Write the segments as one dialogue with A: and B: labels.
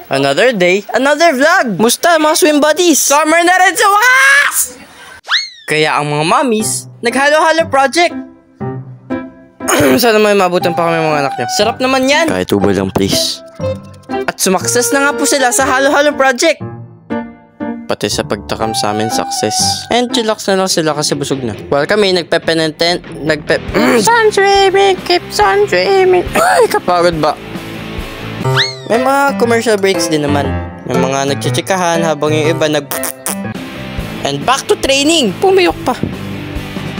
A: Another day, another vlog. Musta mga swim buddies? Summer na rin sa wakas! Kaya ang mga mommies, naghalo-halo project. Sana may mabutan pa kami mga anak niya. Sarap naman yan. Kahit ubo lang please. At sumakses na nga po sila sa halo-halo project. Pati sa pagtakam sa amin, success. And chillax na lang sila kasi busog na. While kami nagpe-penitent, keeps on dreaming, keeps on dreaming. Ay, kapagod ba? May mga commercial breaks din naman. May mga nagchichikahan habang yung iba And back to training! Pumiyok pa.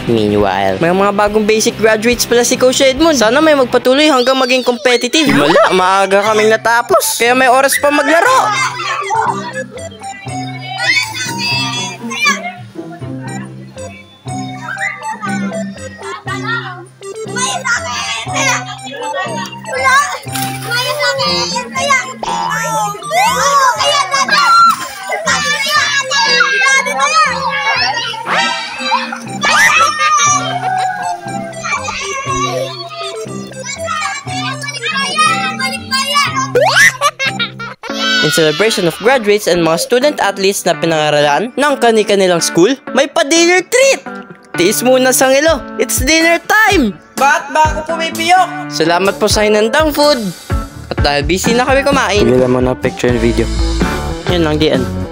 A: Meanwhile, may mga bagong basic graduates pala si Coach Edmond. Sana may magpatuloy hanggang maging competitive. Wala, maaga kaming natapos. Kaya may oras pa maglaro. In celebration of graduates and mga student athletes na pinangaralan ng kani-kanilang school, may pa-dinner treat! Tiis muna sa ngilo, it's dinner time! Ba't ba ako pumipiyok? Salamat po sa hinandang food! At dahil busy na kami kumain, tigilan mo na picture and video. Yun lang, di end.